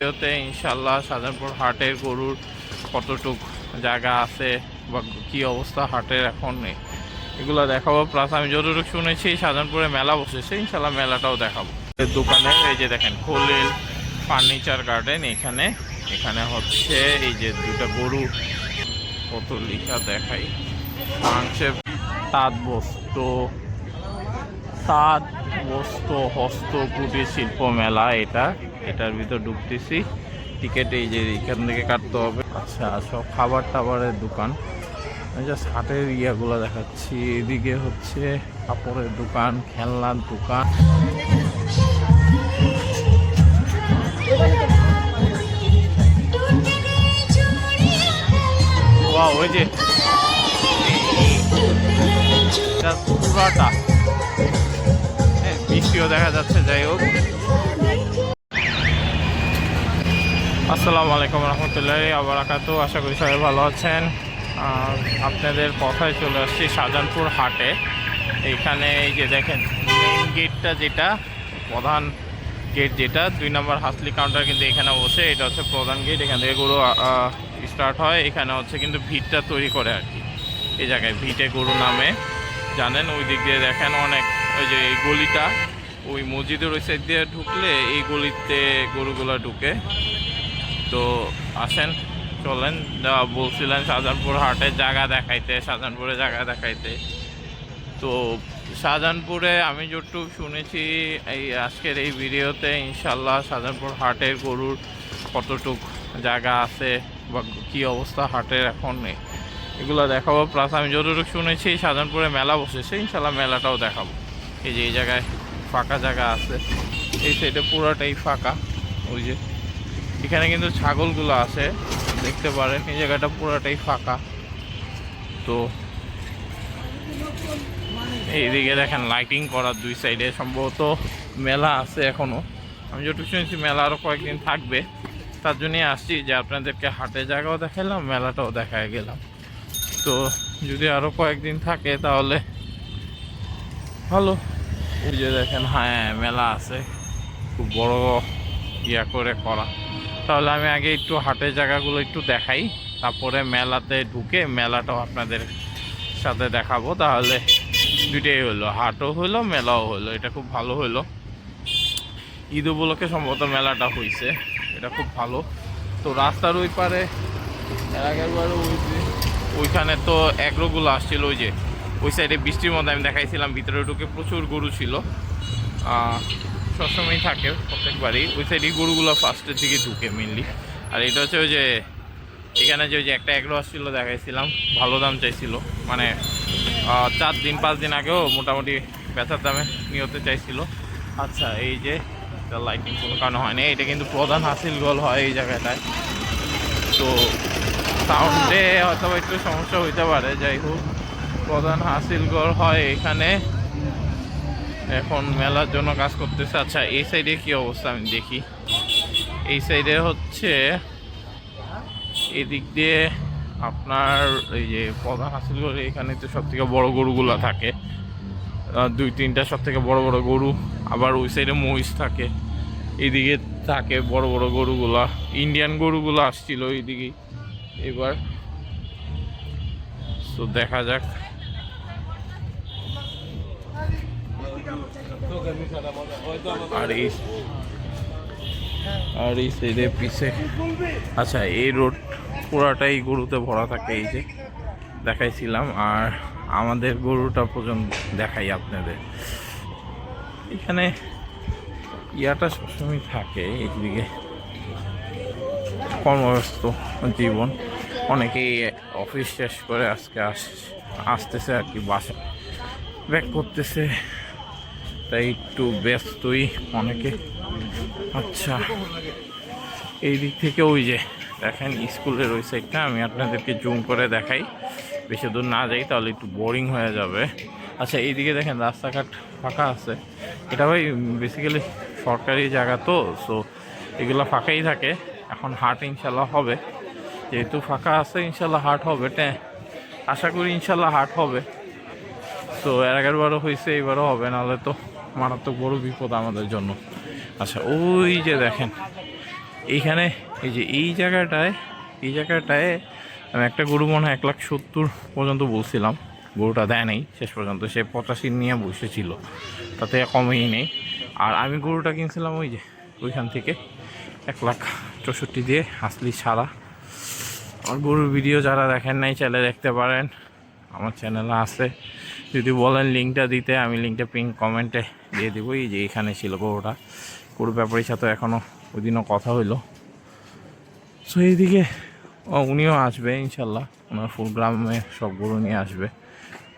ইনশাল্লাহ শাহজাহানপুর হাটের গরুর কতটুক জায়গা আছে বা কি অবস্থা হাটের এখন এগুলো দেখাবো। প্লাস আমি যতটুকু শুনেছি শাহজাহানপুরে মেলা বসেছে, ইনশাল্লাহ মেলাটাও দেখাবো। দোকানে এই যে দেখেন খলিল ফার্নিচার গার্ডেন, এখানে এখানে হচ্ছে এই যে দুটা গরু কত লিখা দেখাই মাংসের তাঁত বস্ত্র হস্ত কুটির শিল্প মেলা। এটার ভিতর ঢুকতেছি, টিকিট এই যে এখান থেকে কাটতে হবে। আচ্ছা, সব খাবার টাবারের দোকান, জাস্ট হাটের ইয়াগুলো দেখাচ্ছি। এদিকে হচ্ছে কাপড়ের দোকান, খেলনার দোকান। ওই যে পুরাটা বৃষ্টিও দেখা যাচ্ছে। যাই হোক, আসসালামু আলাইকুম রহমতুল্লাহি ওয়া বারাকাতুহু। আশা করি সবাই ভালো আছেন। আপনাদের কথায় চলে আসছি শাহজাহানপুর হাটে। এইখানে এই যে দেখেন মেইন গেটটা, যেটা প্রধান গেট, যেটা 2 নম্বর হাসলি কাউন্টার কিন্তু এখানে বসে। এটা হচ্ছে প্রধান গেট, এখান থেকে গরু স্টার্ট হয়। এখানে হচ্ছে কিন্তু ভিড়টা তৈরি করে আর কি, এই জায়গায় ভিটে গরু নামে জানেন। ওই দিক দিয়ে দেখেন অনেক, ওই যে এই গলিটা, ওই মসজিদের ওই সাইড দিয়ে ঢুকলে এই গলিতে গরুগুলো ঢুকে। তো আসেন, চলেন, বলছিলেন শাহজাহানপুর হাটের জায়গা দেখাইতে, শাহজাহানপুরে জায়গা দেখাইতে। তো শাহজাহানপুরে আমি যতটুকু শুনেছি এই আজকের এই ভিডিওতে, ইনশাল্লাহ শাহজাহানপুর হাটের গরুর কতটুক জায়গা আছে বা কী অবস্থা হাটের এখন এগুলো দেখাবো। প্লাস আমি যতটুকু শুনেছি শাহজাহানপুরে মেলা বসেছে, ইনশাল্লাহ মেলাটাও দেখাবো। এই যে এই জায়গায় ফাঁকা জায়গা আছে, এই সাইডে পুরোটাই ফাঁকা। ওই যে এখানে কিন্তু ছাগলগুলো আছে, দেখতে পারেন। এই জায়গাটা পুরোটাই ফাঁকা। তো এইদিকে দেখেন লাইটিং করার দুই সাইডে, সম্ভবত মেলা আছে এখনও। আমি যতটুকু শুনেছি মেলা আরও কয়েকদিন থাকবে, তার জন্যই আসছি যে আপনাদেরকে হাটের জায়গাও দেখাইলাম, মেলাটাও দেখায় গেলাম। তো যদি আরও কয়েকদিন থাকে তাহলে ভালো। এই যে দেখেন, হ্যাঁ মেলা আছে, খুব বড় ইয়া করে করা। তাহলে আমি আগে একটু হাটের জায়গাগুলো একটু দেখাই, তারপরে মেলাতে ঢুকে মেলাটাও আপনাদের সাথে দেখাবো। তাহলে দুইটাই হলো, হাটও হলো মেলাও হলো, এটা খুব ভালো হলো। ঈদ উপলক্ষে সম্ভবত মেলাটা হয়েছে, এটা খুব ভালো। তো রাস্তার ওই পারে এর আগের বারে ওইখানে তো এগ্রোগুলো আসছিল, ওই যে ওই সাইডে বৃষ্টির মধ্যে আমি দেখাইছিলাম, ভিতরে ঢুকে প্রচুর গরু ছিল। সবসময়ই থাকে প্রত্যেকবারই ওই সাইডে গরুগুলো ফার্স্টের দিকে ঢুকে মেনলি। আর এটা হচ্ছে ওই যে এখানে যে ওই যে একটা এগ্রো আসছিল দেখাইছিলাম, ভালো দাম চাইছিল, মানে 4-5 দিন আগেও মোটামুটি বেচার দামে নিতে চাইছিল। আচ্ছা, এই যে লাইটিং কোনো কারণে হয়নি, এটা কিন্তু প্রধান হাসিলগড় হয় এই জায়গাটায়। তো সাউন্ডে হয়তো একটু সমস্যা হইতে পারে, যাই হোক প্রধান হাসিলগড় হয় এখানে। এখন মেলার জন্য কাজ করতেছে। আচ্ছা, এই সাইডে কি অবস্থা আমি দেখি। এই সাইডে হচ্ছে এদিক দিয়ে আপনার এই যে প্রধান হাসিলগড়, এখানে তো সব থেকে বড়ো গরুগুলো থাকে, 2-3টা সব থেকে বড় বড় গরু। আবার ওই সাইডে মহিষ থাকে, এইদিকে থাকে বড় বড় গরুগুলা, ইন্ডিয়ান গরুগুলো আসছিল এইদিকে এবার। তো দেখা যাক। আর এই সাইডে পিছে, আচ্ছা এই রোড পুরাটাই গরুতে ভরা থাকে, এই যে দেখাইছিলাম। আর আমাদের গরুটা পর্যন্ত দেখাই আপনাদের। এখানে ইয়াটা সবসময় থাকে, এইদিকে কর্মব্যস্ত জীবন, অনেকেই অফিস শেষ করে আজকে আসতেছে আর কি, বাসা ব্যাক করতেছে, তাই একটু ব্যস্তই অনেকে। আচ্ছা, এই দিক থেকে ওই যে দেখেন স্কুলের ওই সাইডটা আমি আপনাদেরকে জুম করে দেখাই, বেশি দূর না যাই তাহলে একটু বোরিং হয়ে যাবে। আচ্ছা, এইদিকে দেখেন রাস্তাঘাট ফাঁকা আছে, এটা ভাই বেসিক্যালি সরকারি জায়গা তো, সো এগুলো ফাঁকাই থাকে। এখন হাট ইনশাল্লাহ হবে, যেহেতু ফাঁকা আছে ইনশাল্লাহ হাট হবে, আশা করি ইনশাল্লাহ হাট হবে। তো এর আগের বারও হয়েছে, এবারও হবে, নাহলে তো মারাত্মক বড় বিপদ আমাদের জন্য। আচ্ছা, ওই যে দেখেন এইখানে এই যে এই জায়গাটায় আমি একটা গরু মনে হয় 1,70,000 পর্যন্ত বলছিলাম, গরুটা দেয় নেই শেষ পর্যন্ত, সে 85 নিয়ে বসেছিল, তাতে কমেই নেই। আর আমি গরুটা কিনছিলাম ওই যে ওইখান থেকে 1,64,000 দিয়ে, আসলি ছাড়া। আমার গরুর ভিডিও যারা দেখেন নাই চাইলে দেখতে পারেন, আমার চ্যানেলে আছে। যদি বলেন লিঙ্কটা দিতে, আমি লিঙ্কটা পিন কমেন্টে দিয়ে দেবো। এই যে এখানে ছিল গরুটা, গরুর ব্যাপারীর সাথে এখনও ওই দিনও কথা হইলো। সো এইদিকে উনিও আসবে ইনশাল্লাহ, ওনার ফুল গ্রামে সব গরু নিয়ে আসবে,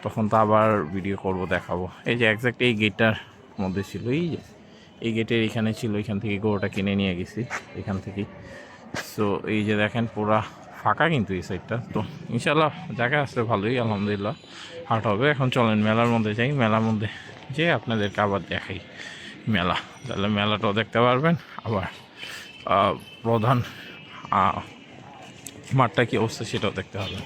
তখন তো আবার ভিডিও করব, দেখাবো। এই যে একজ্যাক্ট এই গেটটার মধ্যে ছিল, এই যে এই গেটের এখানে ছিল, এখান থেকে গরুটা কিনে নিয়ে গেছি এখান থেকেই। সো এই যে দেখেন পুরা ফাঁকা কিন্তু এই সাইডটা, তো ইনশাল্লাহ জায়গা আসতে ভালোই, আলহামদুলিল্লাহ হাট হবে। এখন চলেন মেলার মধ্যে যাই, মেলার মধ্যে যে আপনাদেরকে আবার দেখাই মেলা, তাহলে মেলাটাও দেখতে পারবেন। আবার প্রধান মাঠটা কি অবস্থা সেটাও দেখতে হবে।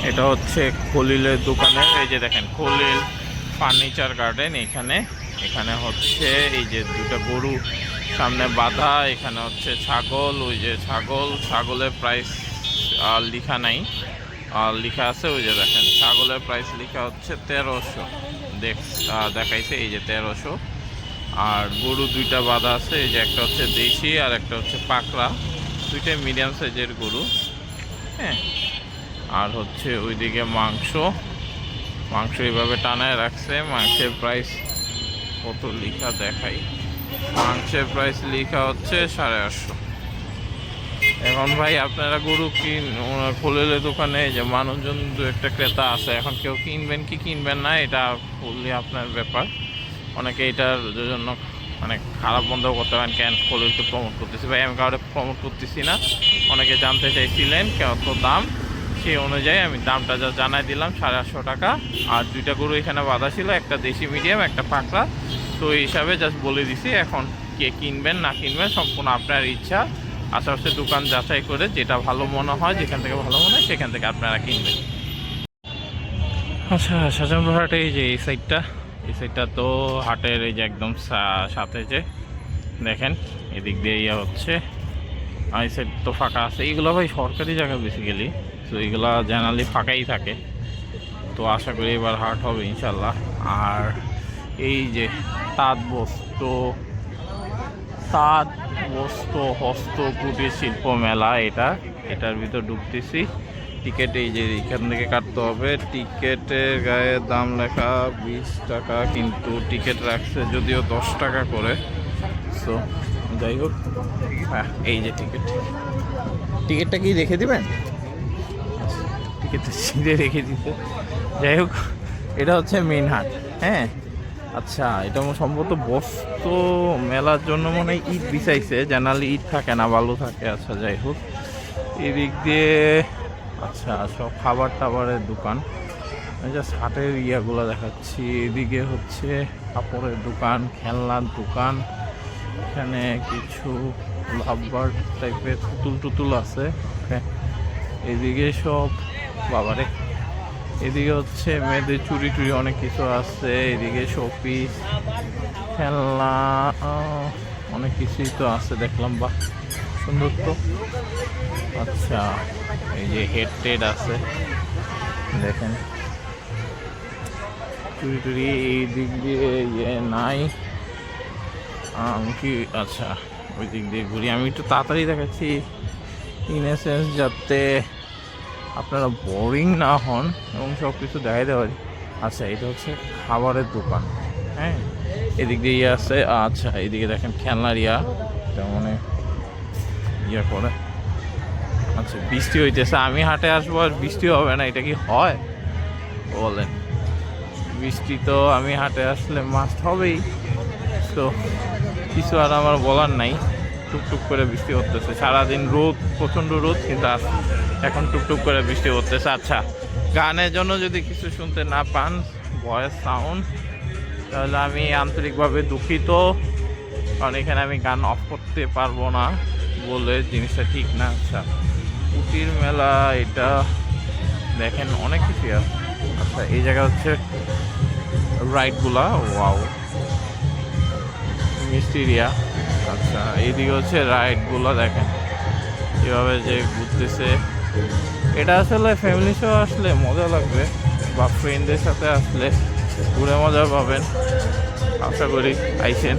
এটা হচ্ছে খলিলের দোকানে, এই যে দেখেন খলিল ফার্নিচার গার্ডেন। এখানে হচ্ছে এই যে দুটো গরু সামনে বাঁধা, এখানে হচ্ছে ছাগল, ওই যে ছাগলের প্রাইস লেখা নাই, লেখা আছে ওই যে দেখেন ছাগলের প্রাইস লেখা হচ্ছে 1300, দেখাইছে এই যে 1300। আর গরু দুইটা বাঁধা আছে, এই যে একটা হচ্ছে দেশি আর একটা হচ্ছে পাকড়া, দুইটাই মিডিয়াম সাইজের গরু। হ্যাঁ, আর হচ্ছে ওইদিকে মাংস এইভাবে টানায় রাখছে। মাংসের প্রাইস কত লেখা দেখাই, মাংসের প্রাইস লেখা হচ্ছে 850। এখন ভাই আপনারা গরু খোলেলে দোকানে যে মানুষজন দু একটা ক্রেতা আছে, এখন কেউ কিনবেন কি কিনবেন না এটা ফুললি আপনার ব্যাপার। অনেকে এটার জন্য অনেক খারাপ বন্ধ করতে পারেন, কেন খোলেলকে প্রমোট করতেছি। ভাই আমি কাউকে প্রমোট করতেছি না, অনেকে জানতে চাইছিলেন কত দাম, সেই অনুযায়ী আমি দামটা যা জানাই দিলাম, 850 টাকা। আর দুইটা গরু এখানে বাঁধা ছিল, একটা দেশি মিডিয়াম একটা পাকড়া, তো এই হিসাবে জাস্ট বলে দিছি। এখন কে কিনবেন না কিনবেন সম্পূর্ণ আপনার ইচ্ছা, আশেপাশে দোকান যাচাই করে যেটা ভালো মনে হয়, যেখান থেকে ভালো মনে হয় সেখান থেকে আপনারা কিনবেন। আচ্ছা, শাহজাহানপুর হাটে এই যে এই সাইডটা তো হাটের এই যে একদম সাথে যে দেখেন এদিক দিয়ে ইয়ে হচ্ছে, আর এই সাইড তো ফাঁকা আছে। এইগুলো ভাই সরকারি জায়গা বেসিক্যালি, তো এইগুলা জেনারেলি ফাঁকাই থাকে, তো আশা করি এবার হাট হবে ইনশাল্লাহ। আর এই যে তাঁত হস্ত কুটির শিল্প মেলা, এটার ভিতর ঢুকতেছি। টিকিট এই যে এখান থেকে কাটতে হবে, টিকিটের গায়ে দাম লেখা 20 টাকা, কিন্তু টিকিট রাখছে যদিও 10 টাকা করে। সো যাই হোক, হ্যাঁ এই যে টিকিটটা কি রেখে দিবেন, টিকিটটা ছিঁড়ে রেখে দিতে। যাই হোক, এটা হচ্ছে মেইন হাট। হ্যাঁ আচ্ছা, এটা সম্ভবত বস্ত্র মেলার জন্য মনে হয় ঈদ বিছাইছে, জেনারেলি ঈদ থাকে না, ভালো থাকে। আচ্ছা যাই হোক, এদিক দিয়ে আচ্ছা সব খাবার টাবারের দোকান, জাস্ট হাটের ইয়াগুলো দেখাচ্ছি। এদিকে হচ্ছে কাপড়ের দোকান, খেলনার দোকান, এখানে কিছু লাভবার টাইপের টুতুল আছে। এদিকে সব বাবারে, এদিকে হচ্ছে মেয়েদের চুরি অনেক কিছু আছে। এদিকে শোপিস, খেলনা, অনেক কিছুই তো আছে দেখলাম, বা সুন্দর তো। আচ্ছা, এই যে হেড আছে দেখেন, চুরি এই দিক দিয়ে ইয়ে নাই কি। আচ্ছা, ওই দিক দিয়ে ঘুরি, আমি একটু তাড়াতাড়ি দেখাচ্ছি ইন এ সেন্স যাতে আপনারা বোরিং না হন এবং সব কিছু দেখাইতে পারি। আচ্ছা, এটা হচ্ছে খাবারের দোকান। হ্যাঁ, এদিক দিয়ে ইয়ে আছে। আচ্ছা, এদিকে দেখেন খেলনার এটা মানে ইয়া করে। আচ্ছা, বৃষ্টি হইতেছে, আমি হাটে আসবো আর বৃষ্টি হবে না, এটা কি হয় বলেন? বৃষ্টি তো আমি হাটে আসলে মাস্ট হবেই, তো কিছু আর আমার বলার নাই। টুকটুক করে বৃষ্টি হতেছে, সারাদিন রোদ, প্রচণ্ড রোদ, কিন্তু এখন টুকটুক করে বৃষ্টি হতেছে। আচ্ছা, গানের জন্য যদি কিছু শুনতে না পান, ভয়েস সাউন্ড, তাহলে আমি আন্তরিকভাবে দুঃখিত, কারণ এখানে আমি গান অফ করতে পারবো না বলে জিনিসটা ঠিক না। আচ্ছা, কুটির মেলা, এটা দেখেন অনেক কিছু আছে। আচ্ছা, এই জায়গা হচ্ছে রাইডগুলা, ওয়াও মিস্টিরিয়া। আচ্ছা, এইদিকে হচ্ছে রাইডগুলো দেখেন কীভাবে যে ঘুরতেছে। এটা আসলে ফ্যামিলি সহ আসলে মজা লাগবে, বা ফ্রেন্ডদের সাথে আসলে ঘুরে মজা পাবেন। আশা করি আইসেন।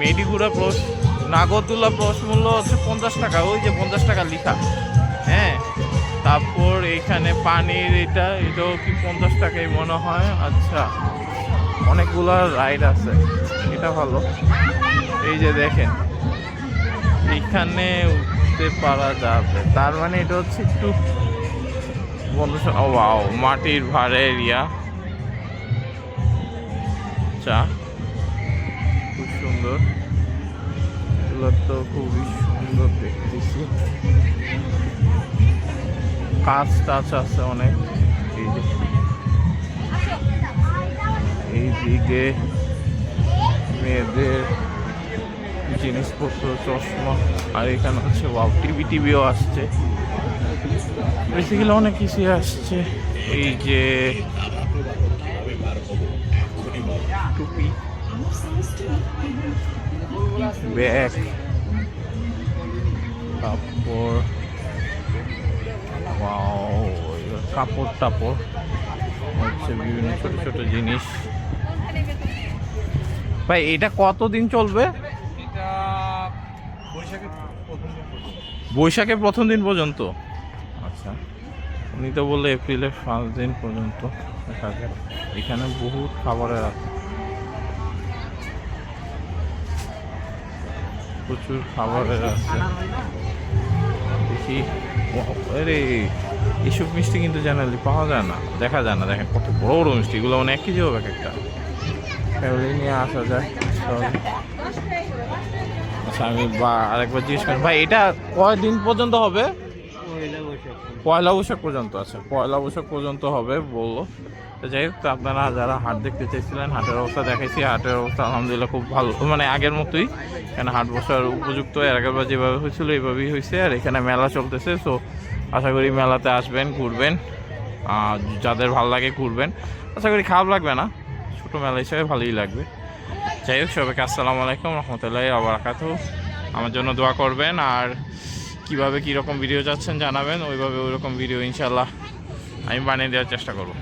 মেডিগুড়া নাগরদোলা প্রবেশ মূল্য হচ্ছে 50 টাকা, ওই যে 50 টাকা লেখা। হ্যাঁ, তারপর এখানে পানির এটাও কি 50 টাকাই মনে হয়। আচ্ছা, অনেকগুলো রাইড আছে, এটা ভালো। এই যে দেখেন এখানে উঠতে পারা যাবে, তার মানে এটা হচ্ছে একটু ওয়াও, মাটির ভাড়ে এরিয়া। আচ্ছা, খুব সুন্দর, এগুলো তো খুবই সুন্দর দেখতেছি। কাজ টাচ আছে অনেক। এই যে এইদিকে মেয়েদের জিনিসপত্র, চশমা, আর এখানে হচ্ছে ওয়াও টিভিও আসছে, বেসিক্যালি অনেক কিছুই আসছে। এই যে টুপি, ব্যাগ, তারপর কাপড় টাপড় হচ্ছে, বিভিন্ন ছোট ছোট জিনিস। ভাই এটা কতদিন চলবে? বৈশাখের প্রথম দিন পর্যন্ত। আচ্ছা, উনি তো বললে এপ্রিলের 5 দিন পর্যন্ত দেখা যায়। এখানে বহুত খাবারের আছে, প্রচুর খাবারের আছে। দেখি, আরে এইসব মিষ্টি কিন্তু জেনারেলি পাওয়া যায় না, দেখা যায় না। দেখেন কত বড় বড় মিষ্টি, এগুলো মানে 1 কেজি হবে একটা, ফ্যামিলি নিয়ে আসা যায়। আচ্ছা, আমি আরেকবার জিজ্ঞেস করি, ভাই এটা কয়দিন পর্যন্ত হবে? পয়লা বৈশাখ পর্যন্ত। আচ্ছা, পয়লা বৈশাখ পর্যন্ত হবে বললো। তো যাই হোক, তো আপনারা যারা হাট দেখতে চাইছিলেন, হাটের অবস্থা দেখাইছি। হাটের অবস্থা আলহামদুলিল্লাহ খুব ভালো, মানে আগের মতোই। এখানে হাট বসার উপযুক্ত, এর আগেরবার যেভাবে হয়েছিল এইভাবেই হয়েছে। আর এখানে মেলা চলতেছে, সো আশা করি মেলাতে আসবেন, ঘুরবেন, যাদের ভালো লাগে ঘুরবেন। আশা করি খারাপ লাগবে না, ছোটো মেলা হিসাবে ভালোই লাগবে। যাই হোক, সবাইকে আসসালামু আলাইকুম রহমতুল্লাহি ওয়া বারাকাতুহু। আমার জন্য দোয়া করবেন, আর কীভাবে কীরকম ভিডিও চাচ্ছেন জানাবেন, ওইভাবে ওইরকম ভিডিও ইনশাল্লাহ আমি বানিয়ে দেওয়ার চেষ্টা করব।